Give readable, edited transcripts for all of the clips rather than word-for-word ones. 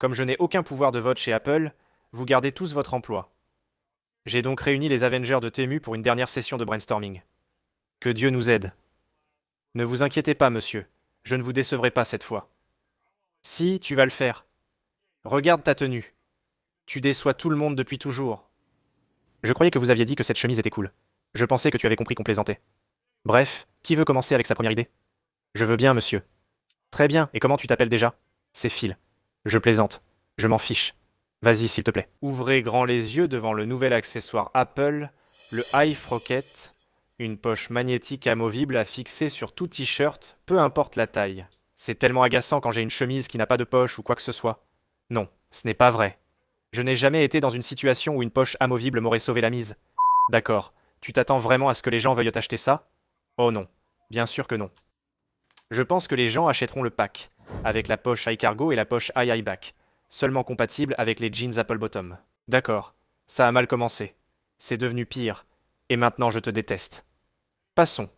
Comme je n'ai aucun pouvoir de vote chez Apple, vous gardez tous votre emploi. J'ai donc réuni les Avengers de Temu pour une dernière session de brainstorming. Que Dieu nous aide. Ne vous inquiétez pas, monsieur. Je ne vous décevrai pas cette fois. Si, tu vas le faire. Regarde ta tenue. Tu déçois tout le monde depuis toujours. Je croyais que vous aviez dit que cette chemise était cool. Je pensais que tu avais compris qu'on plaisantait. Bref, qui veut commencer avec sa première idée? Je veux bien, monsieur. Très bien, et comment tu t'appelles déjà? C'est Phil. Je plaisante. Je m'en fiche. Vas-y, s'il te plaît. Ouvrez grand les yeux devant le nouvel accessoire Apple, le Hive Rocket, une poche magnétique amovible à fixer sur tout t-shirt, peu importe la taille. C'est tellement agaçant quand j'ai une chemise qui n'a pas de poche ou quoi que ce soit. Non, ce n'est pas vrai. Je n'ai jamais été dans une situation où une poche amovible m'aurait sauvé la mise. D'accord, tu t'attends vraiment à ce que les gens veuillent acheter ça? Oh non, bien sûr que non. Je pense que les gens achèteront le pack, avec la poche high cargo et la poche high back, seulement compatible avec les jeans Apple Bottom. D'accord, ça a mal commencé. C'est devenu pire, et maintenant je te déteste. Passons.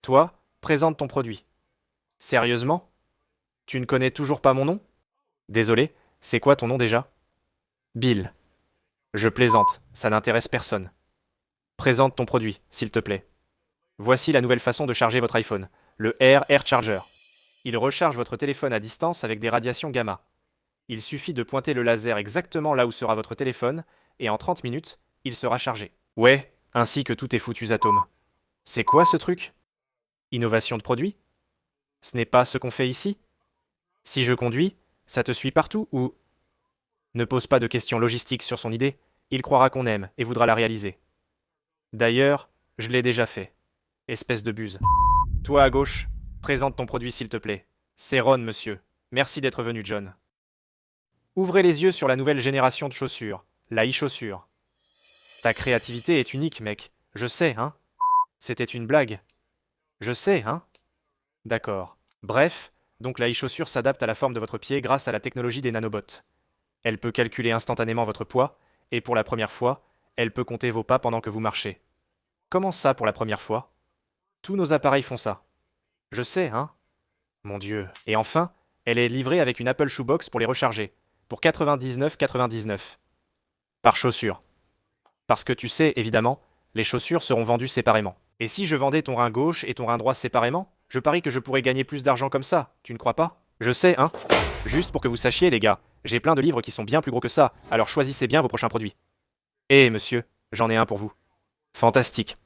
Toi, présente ton produit. Sérieusement? Tu ne connais toujours pas mon nom? Désolé, c'est quoi ton nom déjà? Bill. Je plaisante, ça n'intéresse personne. Présente ton produit, s'il te plaît. Voici la nouvelle façon de charger votre iPhone, le Air Charger. Il recharge votre téléphone à distance avec des radiations gamma. Il suffit de pointer le laser exactement là où sera votre téléphone, et en 30 minutes, il sera chargé. Ouais, ainsi que tous tes foutus atomes. C'est quoi ce truc? Innovation de produit? Ce n'est pas ce qu'on fait ici? Si je conduis, ça te suit partout ou... Ne pose pas de questions logistiques sur son idée, il croira qu'on aime et voudra la réaliser. D'ailleurs, je l'ai déjà fait. Espèce de buse. Toi à gauche, présente ton produit s'il te plaît. C'est Ron, monsieur. Merci d'être venu, John. Ouvrez les yeux sur la nouvelle génération de chaussures, la e-chaussure. Ta créativité est unique, mec. Je sais, hein? C'était une blague. Je sais, hein? D'accord. Bref, donc la e-chaussure s'adapte à la forme de votre pied grâce à la technologie des nanobots. Elle peut calculer instantanément votre poids, et pour la première fois, elle peut compter vos pas pendant que vous marchez. Comment ça pour la première fois? Tous nos appareils font ça. Je sais, hein? Mon Dieu. Et enfin, elle est livrée avec une Apple Shoebox pour les recharger, pour 99,99. Par chaussure. Parce que tu sais, évidemment, les chaussures seront vendues séparément. Et si je vendais ton rein gauche et ton rein droit séparément, je parie que je pourrais gagner plus d'argent comme ça, tu ne crois pas? Je sais, hein? Juste pour que vous sachiez, les gars, j'ai plein de livres qui sont bien plus gros que ça, alors choisissez bien vos prochains produits. Eh, monsieur, j'en ai un pour vous. Fantastique.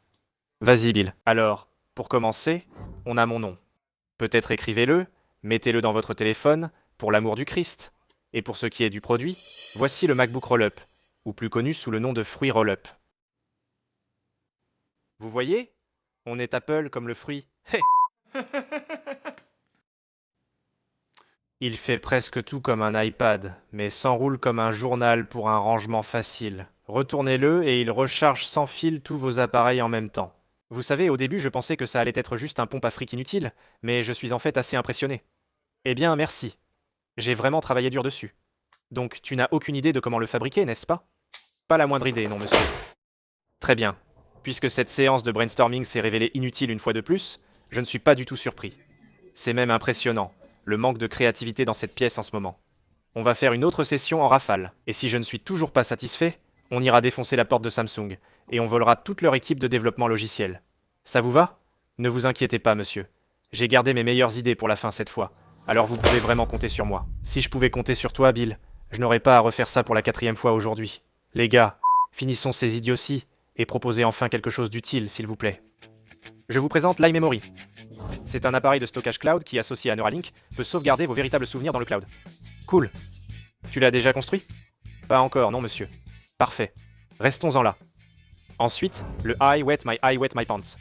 Vas-y, Bill. Alors, pour commencer, on a mon nom. Peut-être écrivez-le, mettez-le dans votre téléphone, pour l'amour du Christ. Et pour ce qui est du produit, voici le MacBook Roll-Up, ou plus connu sous le nom de fruit Roll-Up. Vous voyez? On est Apple comme le fruit. Hé. Il fait presque tout comme un iPad, mais s'enroule comme un journal pour un rangement facile. Retournez-le et il recharge sans fil tous vos appareils en même temps. Vous savez, au début, je pensais que ça allait être juste un pompe à fric inutile, mais je suis en fait assez impressionné. Eh bien, merci. J'ai vraiment travaillé dur dessus. Donc, tu n'as aucune idée de comment le fabriquer, n'est-ce pas? Pas la moindre idée, non, monsieur. Très bien. Puisque cette séance de brainstorming s'est révélée inutile une fois de plus, je ne suis pas du tout surpris. C'est même impressionnant, le manque de créativité dans cette pièce en ce moment. On va faire une autre session en rafale, et si je ne suis toujours pas satisfait, on ira défoncer la porte de Samsung, et on volera toute leur équipe de développement logiciel. Ça vous va? Ne vous inquiétez pas, monsieur. J'ai gardé mes meilleures idées pour la fin cette fois, alors vous pouvez vraiment compter sur moi. Si je pouvais compter sur toi, Bill, je n'aurais pas à refaire ça pour la 4e fois aujourd'hui. Les gars, finissons ces idioties, et proposez enfin quelque chose d'utile, s'il vous plaît. Je vous présente l'iMemory. C'est un appareil de stockage cloud qui, associé à Neuralink, peut sauvegarder vos véritables souvenirs dans le cloud. Cool. Tu l'as déjà construit? Pas encore, non monsieur. Parfait. Restons-en là. Ensuite, le I wet my pants.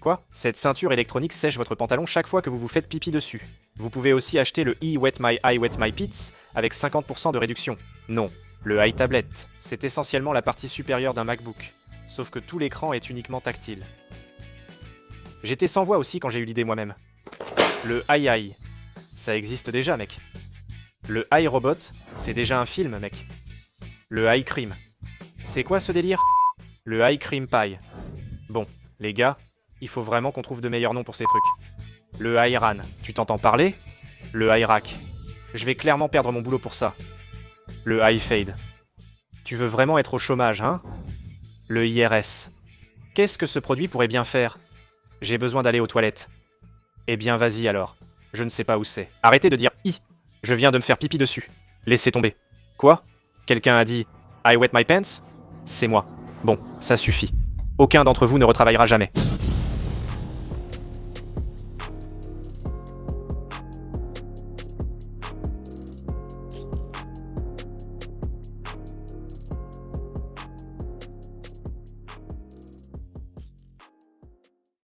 Quoi? Cette ceinture électronique sèche votre pantalon chaque fois que vous vous faites pipi dessus. Vous pouvez aussi acheter le I wet my pits avec 50% de réduction. Non, le iTablet, c'est essentiellement la partie supérieure d'un MacBook, sauf que tout l'écran est uniquement tactile. J'étais sans voix aussi quand j'ai eu l'idée moi-même. Le AI, ça existe déjà, mec. Le iRobot, c'est déjà un film, mec. Le iCream, c'est quoi ce délire? Le iCream Pie. Bon, les gars, il faut vraiment qu'on trouve de meilleurs noms pour ces trucs. Le iRan, tu t'entends parler? Le iRack. Je vais clairement perdre mon boulot pour ça. Le high fade. Tu veux vraiment être au chômage, hein? Le IRS. Qu'est-ce que ce produit pourrait bien faire? J'ai besoin d'aller aux toilettes. Eh bien, vas-y alors. Je ne sais pas où c'est. Arrêtez de dire « i ». Je viens de me faire pipi dessus. Laissez tomber. Quoi? Quelqu'un a dit « I wet my pants » C'est moi. Bon, ça suffit. Aucun d'entre vous ne retravaillera jamais.